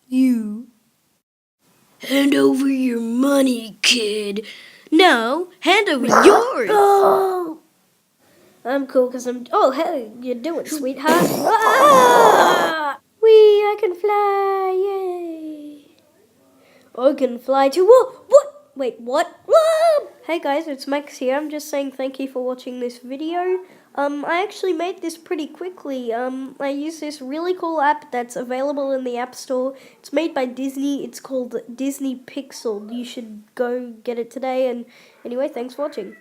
You. Hand over your money, kid. No, hand over yours. Oh! I'm cool because I'm. Oh, hey, you're doing, sweetheart. Ah! Wee, I can fly, yay! I can fly too. Whoa, what? Wait, what? Whoa! Hey guys, it's Max here. I'm just saying thank you for watching this video. I actually made this pretty quickly. I use this really cool app that's available in the App Store. It's made by Disney. It's called Disney Pixel. You should go get it today. And anyway, thanks for watching.